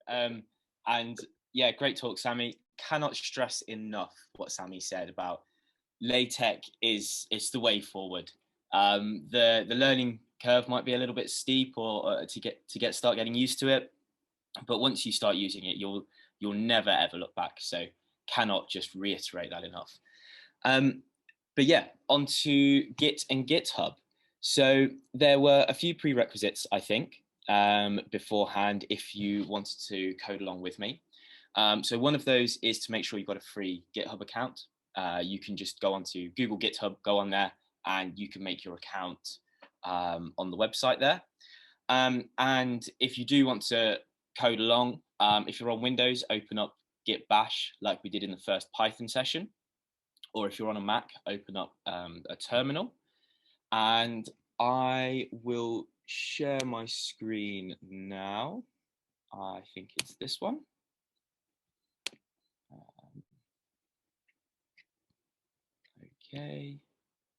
And yeah, great talk, Sammy. Cannot stress enough what Sammy said about LaTeX is the way forward. The learning curve might be a little bit steep, or to start getting used to it, but once you start using it, you'll never ever look back. So cannot just reiterate that enough. But yeah, on to Git and GitHub. So there were a few prerequisites, I think, beforehand if you wanted to code along with me. So one of those is to make sure you've got a free GitHub account. You can just go onto Google GitHub, go on there, and you can make your account on the website there. And if you do want to code along, if you're on Windows, open up Git Bash like we did in the first Python session. Or if you're on a Mac, open up a terminal. And I will share my screen now. I think it's this one. Okay.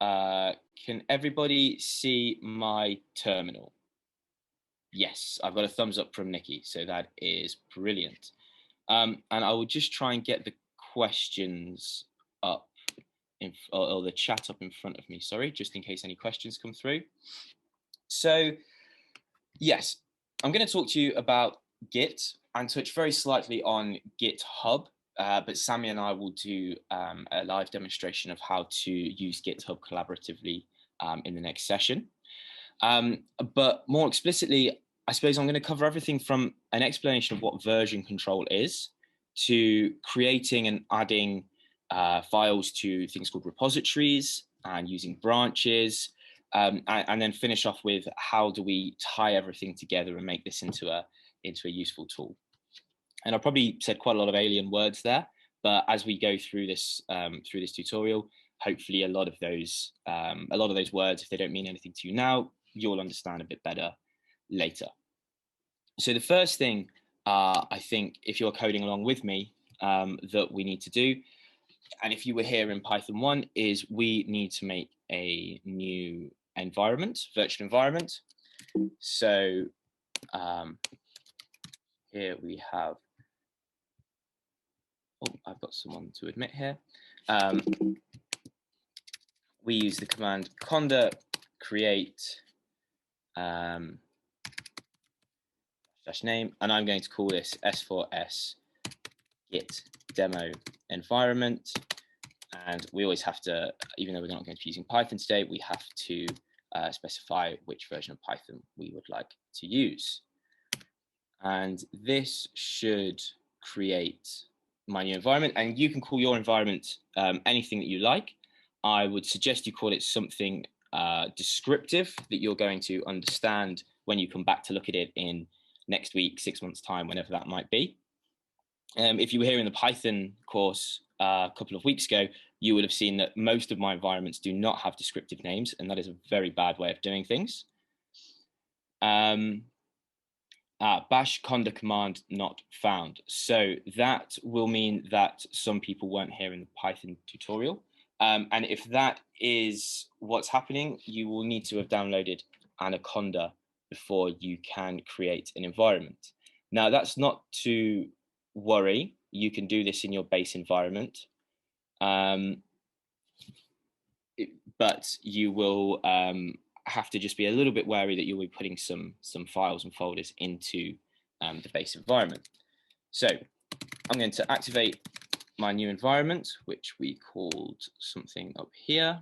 Can everybody see my terminal? Yes, I've got a thumbs up from Nikki, so that is brilliant. And I will just try and get the questions up, or the chat up in front of me, sorry, just in case any questions come through. So yes, I'm going to talk to you about Git and touch very slightly on GitHub, but Sammy and I will do a live demonstration of how to use GitHub collaboratively in the next session. But more explicitly, I suppose I'm going to cover everything from an explanation of what version control is, to creating and adding files to things called repositories and using branches, and then finish off with how do we tie everything together and make this into a useful tool. And I probably said quite a lot of alien words there, but as we go through this tutorial, hopefully a lot of those words, if they don't mean anything to you now, you'll understand a bit better later. So the first thing I think, if you're coding along with me, that we need to do, and if you were here in Python 1, is we need to make a new environment, virtual environment. So here we have, oh, I've got someone to admit here. We use the command conda create --name, and I'm going to call this S4S Git demo environment. And we always have to, even though we're not going to be using Python today, we have to specify which version of Python we would like to use. And this should create my new environment, and you can call your environment anything that you like. I would suggest you call it something descriptive that you're going to understand when you come back to look at it in next week, 6 months' time, whenever that might be. If you were here in the Python course a couple of weeks ago, you would have seen that most of my environments do not have descriptive names, and that is a very bad way of doing things. Bash conda command not found. So that will mean that some people weren't here in the Python tutorial. And if that is what's happening, you will need to have downloaded Anaconda before you can create an environment. Now, that's not to worry. You can do this in your base environment. But you will have to just be a little bit wary that you'll be putting some files and folders into the base environment. So I'm going to activate my new environment, which we called something up here.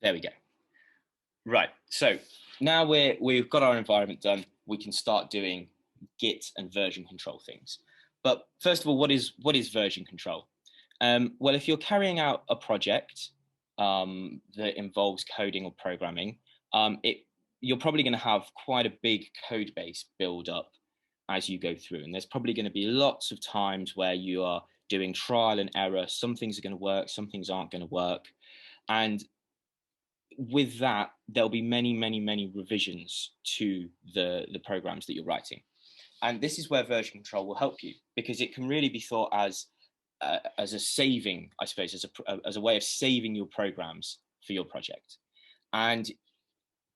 There we go. Right, so now we've got our environment done, we can start doing Git and version control things. But first of all, what is version control? Well, if you're carrying out a project that involves coding or programming, you're probably going to have quite a big code base build up as you go through. And there's probably going to be lots of times where you are doing trial and error. Some things are going to work, some things aren't going to work. And with that, there'll be many revisions to the programs that you're writing. And this is where version control will help you, because it can really be thought as a saving, I suppose, as a way of saving your programs for your project. And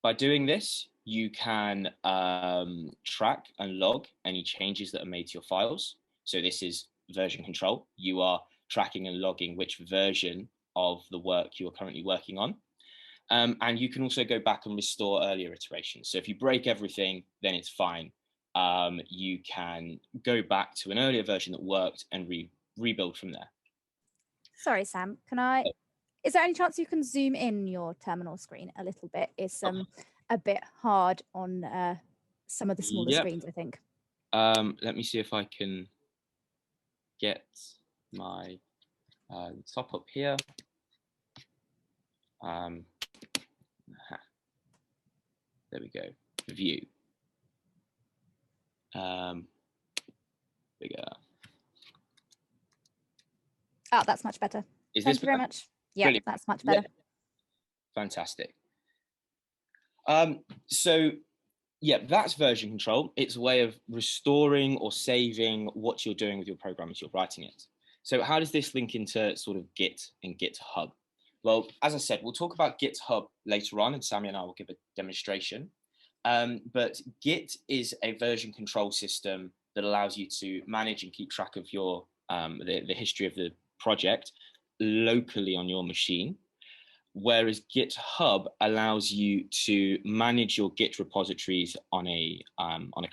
By doing this, you can track and log any changes that are made to your files. So this is version control. You are tracking and logging which version of the work you are currently working on. And you can also go back and restore earlier iterations. So if you break everything, then it's fine. You can go back to an earlier version that worked and rebuild from there. Sorry, Sam, is there any chance you can zoom in your terminal screen a little bit? It's a bit hard on some of the smaller screens, I think. Let me see if I can get my top up here. There we go. View. Bigger. Oh, that's much better. Thank you very much. Yeah, brilliant. That's much better. Yeah. Fantastic. So yeah, that's version control. It's a way of restoring or saving what you're doing with your program as you're writing it. So how does this link into sort of Git and GitHub? Well, as I said, we'll talk about GitHub later on, and Sammy and I will give a demonstration. But Git is a version control system that allows you to manage and keep track of your the history of the project locally on your machine, whereas GitHub allows you to manage your Git repositories on a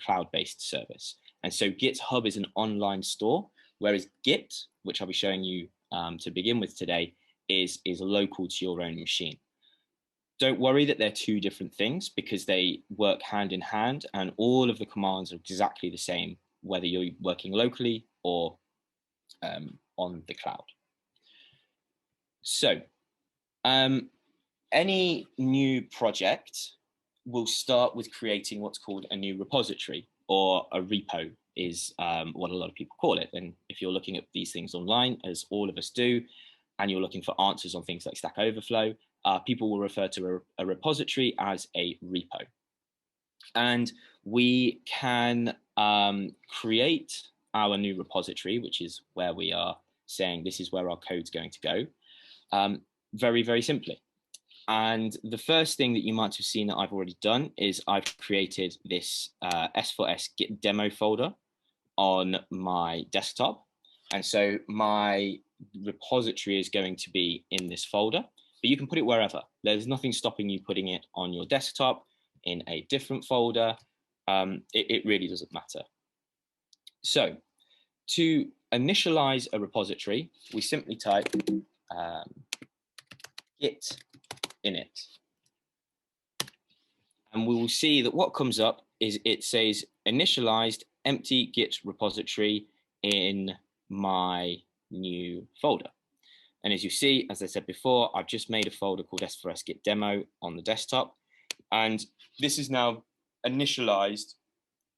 cloud-based service. And so GitHub is an online store, whereas Git, which I'll be showing you to begin with today, is local to your own machine. Don't worry that they're two different things, because they work hand in hand, and all of the commands are exactly the same, whether you're working locally or on the cloud. So any new project will start with creating what's called a new repository, or a repo is what a lot of people call it. And if you're looking at these things online, as all of us do, and you're looking for answers on things like Stack Overflow, people will refer to a repository as a repo. And we can create our new repository, which is where we are saying this is where our code's going to go, very, very simply. And the first thing that you might have seen that I've already done is I've created this S4S Git demo folder on my desktop. And so my repository is going to be in this folder, but you can put it wherever. There's nothing stopping you putting it on your desktop, in a different folder. It really doesn't matter. So to initialize a repository, we simply type git init. And we will see that what comes up is it says initialized empty Git repository in my new folder. And as you see, as I said before, I've just made a folder called S4S Git demo on the desktop. And this is now initialized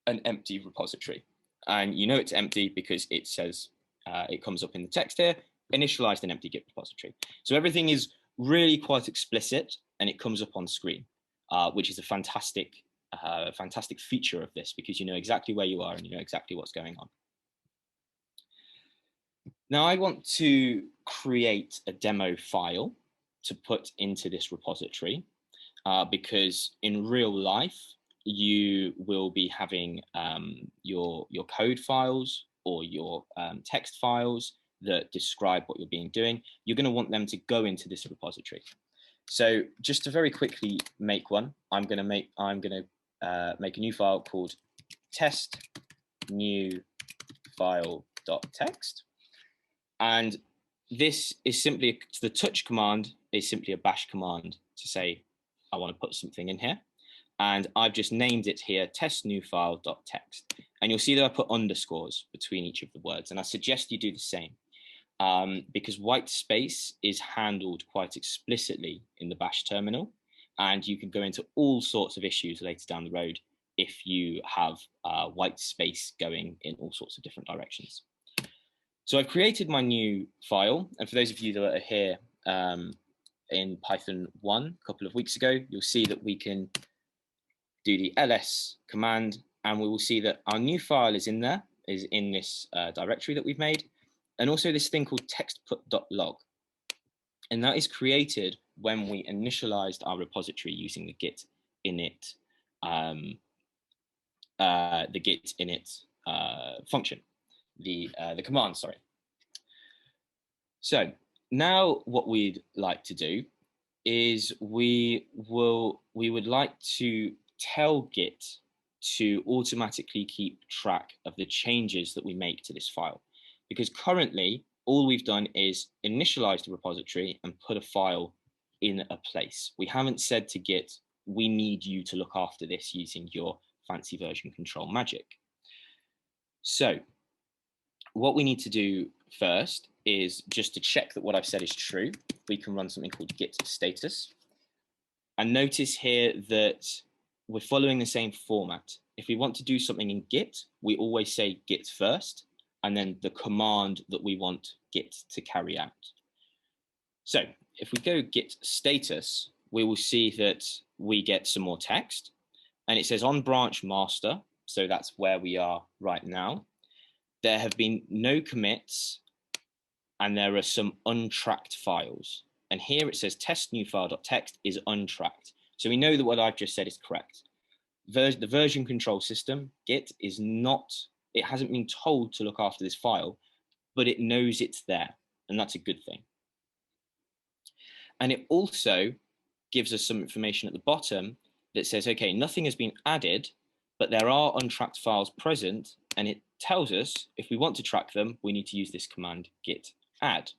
an empty repository. And you know it's empty because it says, it comes up in the text here, initialized an empty Git repository. So everything is really quite explicit, and it comes up on screen, which is a fantastic feature of this, because you know exactly where you are and you know exactly what's going on. Now I want to create a demo file to put into this repository, because in real life you will be having your code files or your text files that describe what you're doing. You're going to want them to go into this repository. So just to very quickly make one, I'm going to make a new file called test new file.txt. And this is simply, the touch command is simply a bash command to say, I want to put something in here. And I've just named it here, test new file.txt. And you'll see that I put underscores between each of the words. And I suggest you do the same, because white space is handled quite explicitly in the bash terminal. And you can go into all sorts of issues later down the road if you have white space going in all sorts of different directions. So I've created my new file, and for those of you that are here in Python 1 a couple of weeks ago, you'll see that we can do the ls command, and we will see that our new file is in there, is in this directory that we've made, and also this thing called textput.log. And that is created when we initialized our repository using the Git init function, the command, sorry. So now what we'd like to do is we would like to tell Git to automatically keep track of the changes that we make to this file, because currently all we've done is initialize the repository and put a file in a place. We haven't said to Git, we need you to look after this using your fancy version control magic. So what we need to do first is just to check that what I've said is true. We can run something called Git Status. And notice here that we're following the same format. If we want to do something in Git, we always say Git first, and then the command that we want Git to carry out. So if we go Git Status, we will see that we get some more text, and it says on branch master, so that's where we are right now. There have been no commits, and there are some untracked files. And here it says test new file.txt is untracked. So we know that what I've just said is correct. The version control system, Git, is not, it hasn't been told to look after this file, but it knows it's there, and that's a good thing. And it also gives us some information at the bottom that says, okay, nothing has been added, but there are untracked files present, and it tells us if we want to track them, we need to use this command git add.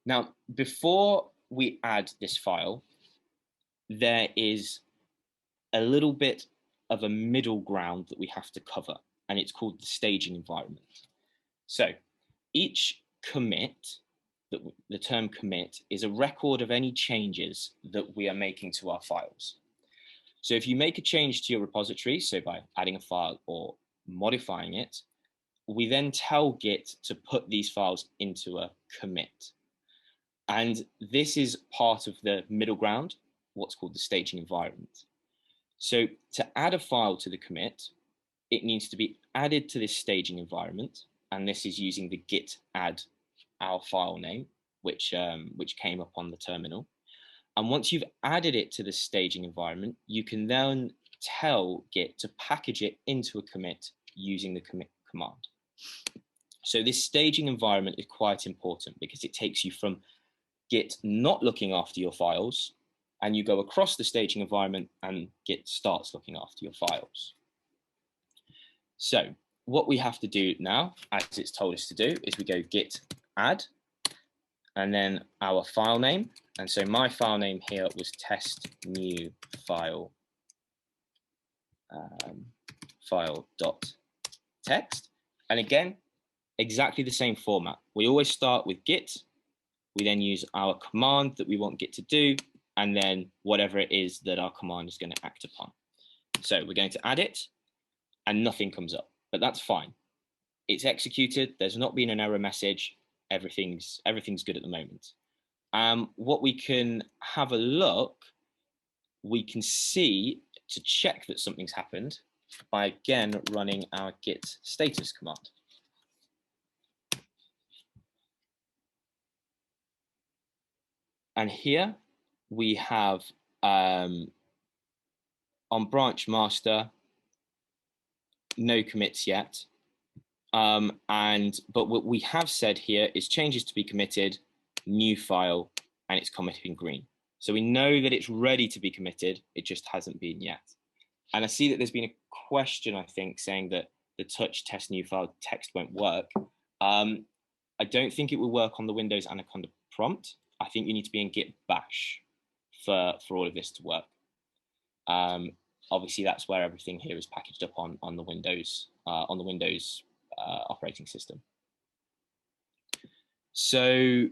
Now, before we add this file, there is a little bit of a middle ground that we have to cover, and it's called the staging environment. So each commit, the term commit, is a record of any changes that we are making to our files. So if you make a change to your repository, so by adding a file or modifying it, we then tell Git to put these files into a commit. And this is part of the middle ground, what's called the staging environment. So to add a file to the commit, it needs to be added to this staging environment. And this is using the git add our file name, which came up on the terminal. And once you've added it to the staging environment, you can then tell Git to package it into a commit using the commit command. So this staging environment is quite important because it takes you from Git not looking after your files, and you go across the staging environment and Git starts looking after your files. So what we have to do now, as it's told us to do, is we go git add, and then our file name. And so my file name here was test new file file.txt. And again, exactly the same format. We always start with git. We then use our command that we want Git to do, and then whatever it is that our command is going to act upon. So we're going to add it, and nothing comes up, but that's fine. It's executed. There's not been an error message. Everything's good at the moment. What we can have a look, we can see to check that something's happened by again running our git status command. And here we have on branch master, no commits yet. But what we have said here is changes to be committed, new file, and it's commented in green. So we know that it's ready to be committed, it just hasn't been yet. And I see that there's been a question, I think, saying that the touch test new file text won't work. I don't think it will work on the Windows Anaconda prompt. I think you need to be in Git Bash for all of this to work. Obviously, that's where everything here is packaged up on the Windows operating system. So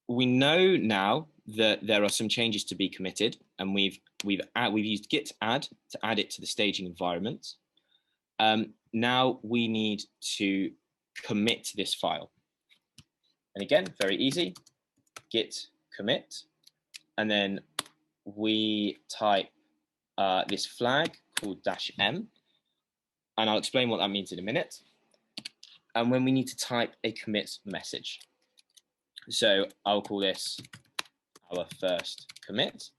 we know now that there are some changes to be committed, and we've used git add to add it to the staging environment. Now we need to commit this file. And again, very easy, git commit, and then we type this flag called -m, and I'll explain what that means in a minute. And when we need to type a commit message. So I'll call this our first commit.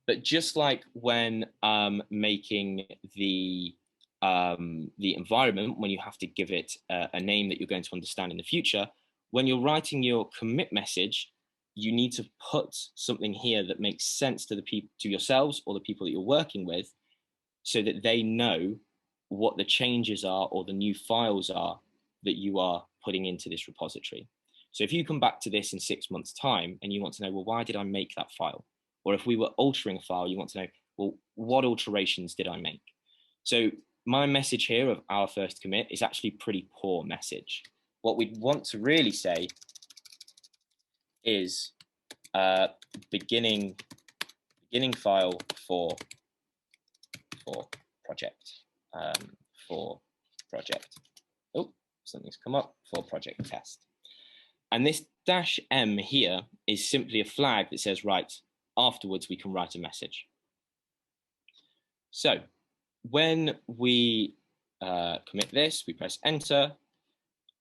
But just like when making the environment, when you have to give it a name that you're going to understand in the future, when you're writing your commit message, you need to put something here that makes sense to the people, to yourselves or the people that you're working with, so that they know what the changes are or the new files are that you are putting into this repository. So if you come back to this in 6 months' time and you want to know, well, why did I make that file? Or if we were altering a file, you want to know, well, what alterations did I make? So my message here of our first commit is actually pretty poor message. What we'd want to really say is beginning file for project, for project. Oh, something's come up, for project test. And this -m here is simply a flag that says, right, afterwards we can write a message. So when we commit this, we press enter,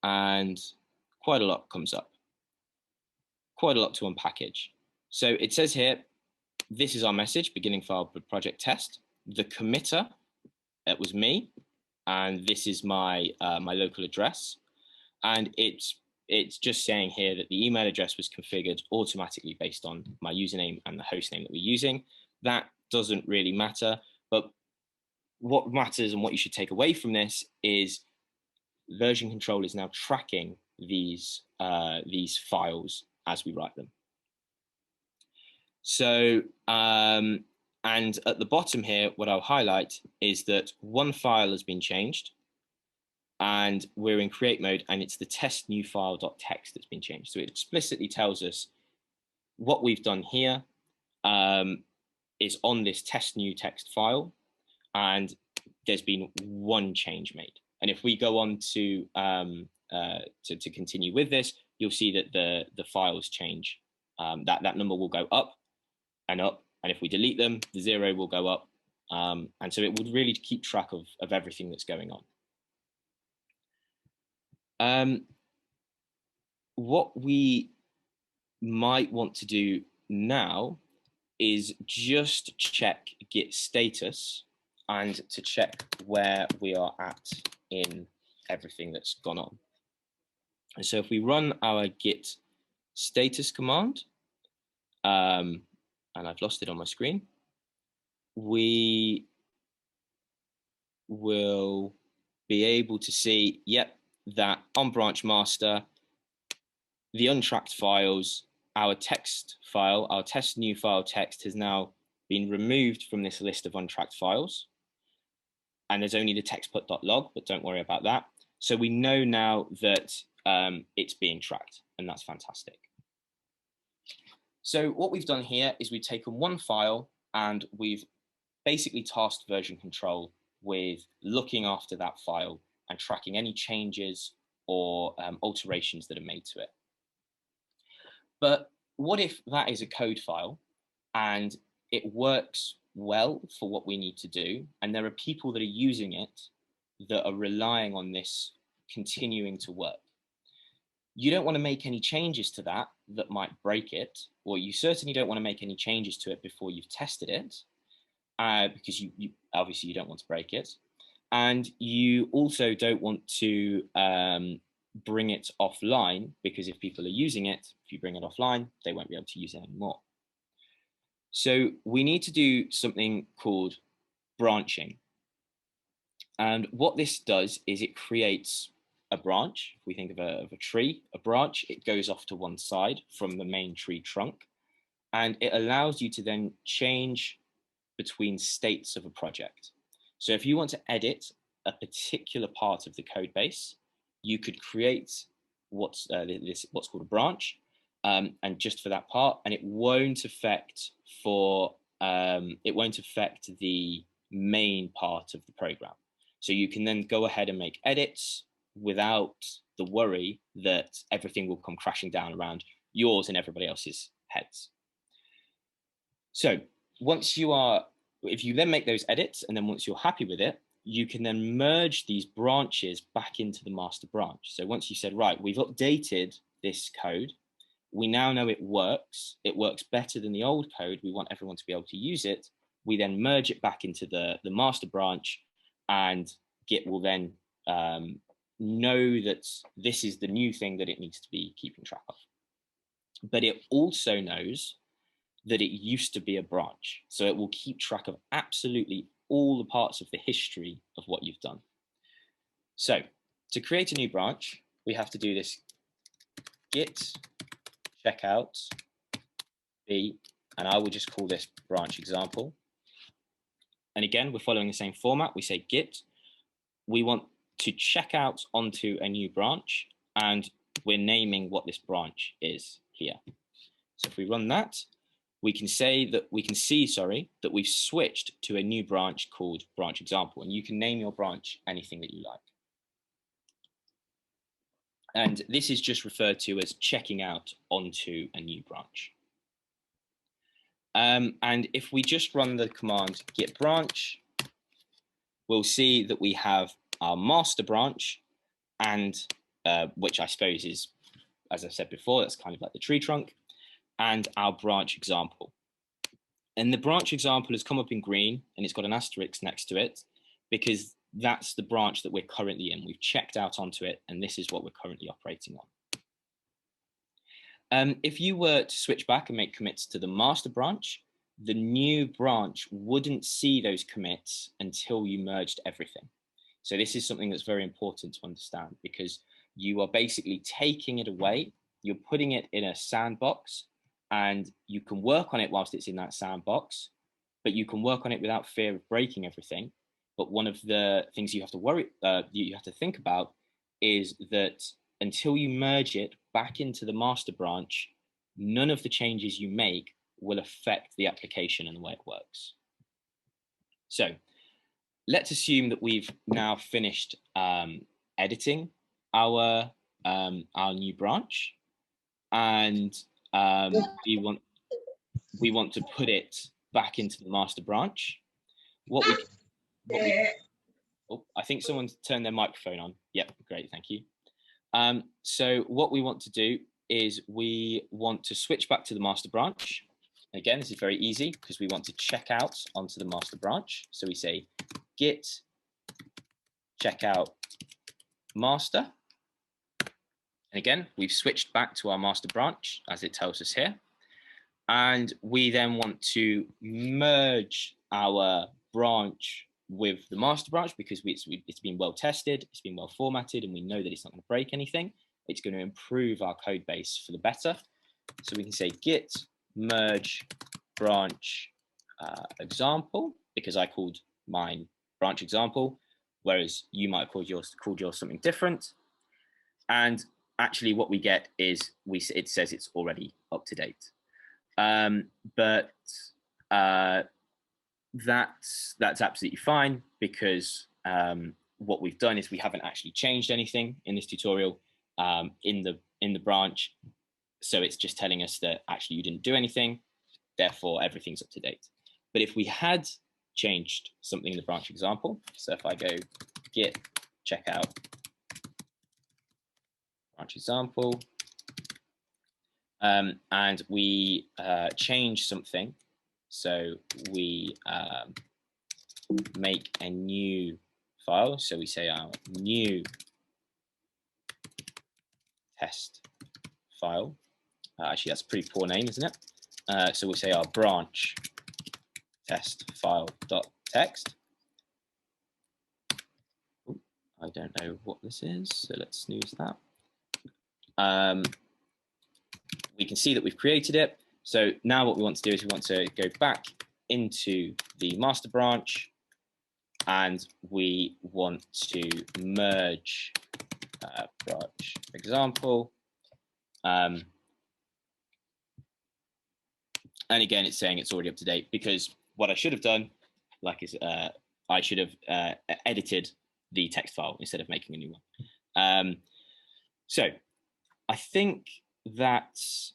and quite a lot comes up. Quite a lot to unpackage. So it says here, this is our message, beginning file for project test. The committer, it was me, and this is my my local address. And it's just saying here that the email address was configured automatically based on my username and the host name that we're using. That doesn't really matter, but what matters and what you should take away from this is version control is now tracking these files as we write them. So, and at the bottom here, what I'll highlight is that one file has been changed, and we're in create mode, and it's the test new file.txt that's been changed. So it explicitly tells us what we've done here is on this test new text file, and there's been one change made. And if we go on to continue with this, you'll see that the files change. That number will go up and up, and if we delete them, the 0 will go up, and so it would really keep track of everything that's going on. What we might want to do now is just check Git status and to check where we are at in everything that's gone on. And so if we run our Git status command, and I've lost it on my screen, we will be able to see, yep, that on branch master, the untracked files, our text file, our test new file text has now been removed from this list of untracked files. And there's only the textput.log, but don't worry about that. So we know now that it's being tracked, and that's fantastic. So what we've done here is we've taken one file and we've basically tasked version control with looking after that file and tracking any changes or alterations that are made to it. But what if that is a code file and it works well for what we need to do, and there are people that are using it that are relying on this continuing to work? You don't want to make any changes to that might break it, or you certainly don't want to make any changes to it before you've tested it, because you obviously you don't want to break it, and you also don't want to bring it offline, because if people are using it, if you bring it offline, they won't be able to use it anymore. So we need to do something called branching. And what this does is it creates a branch. If we think of a tree, a branch, it goes off to one side from the main tree trunk, and it allows you to then change between states of a project. So if you want to edit a particular part of the code base, you could create what's called a branch, and just for that part, and it won't affect the main part of the program. So you can then go ahead and make edits without the worry that everything will come crashing down around yours and everybody else's heads. So if you then make those edits, and then once you're happy with it, you can then merge these branches back into the master branch. So once you said, right, we've updated this code, we now know it works. It works better than the old code. We want everyone to be able to use it. We then merge it back into the master branch, and Git will then know that this is the new thing that it needs to be keeping track of. But it also knows that it used to be a branch. So it will keep track of absolutely all the parts of the history of what you've done. So to create a new branch, we have to do this Git Checkout B, and I will just call this branch example. And again, we're following the same format. We say Git. We want to check out onto a new branch, and we're naming what this branch is here. So if we run that, we can see that we've switched to a new branch called branch example, and you can name your branch anything that you like. And this is just referred to as checking out onto a new branch. And if we just run the command git branch, we'll see that we have our master branch, and which I suppose is, as I said before, that's kind of like the tree trunk, and our branch example. And the branch example has come up in green, and it's got an asterisk next to it, because that's the branch that we're currently in. We've checked out onto it, and this is what we're currently operating on. If you were to switch back and make commits to the master branch, the new branch wouldn't see those commits until you merged everything. So this is something that's very important to understand, because you are basically taking it away, you're putting it in a sandbox, and you can work on it whilst it's in that sandbox, but you can work on it without fear of breaking everything. But one of the things you have to think about is that until you merge it back into the master branch, none of the changes you make will affect the application and the way it works. So let's assume that we've now finished editing our new branch, and we want to put it back into the master branch. Oh, I think someone's turned their microphone on. Yep, great, thank you. So what we want to do is we want to switch back to the master branch. Again, this is very easy because we want to check out onto the master branch. So we say Git Checkout Master. And again, we've switched back to our master branch as it tells us here. And we then want to merge our branch with the master branch because it's been well tested, it's been well formatted, and we know that it's not going to break anything. It's going to improve our code base for the better. So we can say Git Merge branch example, because I called mine branch example, whereas you might have called yours something different. And actually what we get is it says it's already up to date. But that's absolutely fine, because what we've done is we haven't actually changed anything in this tutorial in the branch. So it's just telling us that actually you didn't do anything, therefore everything's up to date. But if we had changed something in the branch example, so if I go git checkout branch example, and we change something, so we make a new file, so we say our new test file. Actually, that's a pretty poor name, isn't it? So we'll say our branch test file.txt. I don't know what this is, so let's snooze that. We can see that we've created it. So now what we want to do is we want to go back into the master branch, and we want to merge branch example. And again, it's saying it's already up to date, because what I should have done, I should have edited the text file instead of making a new one. So I think that's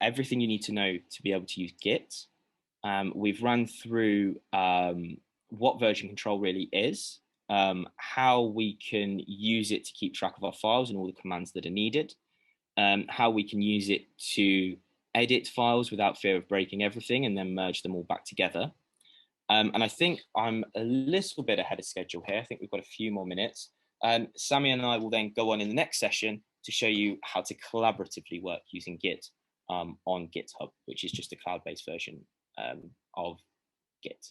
everything you need to know to be able to use Git. We've run through what version control really is, how we can use it to keep track of our files and all the commands that are needed. how we can use it to edit files without fear of breaking everything and then merge them all back together. And I think I'm a little bit ahead of schedule here. I think we've got a few more minutes. Sammy and I will then go on in the next session to show you how to collaboratively work using Git on GitHub, which is just a cloud-based version of Git.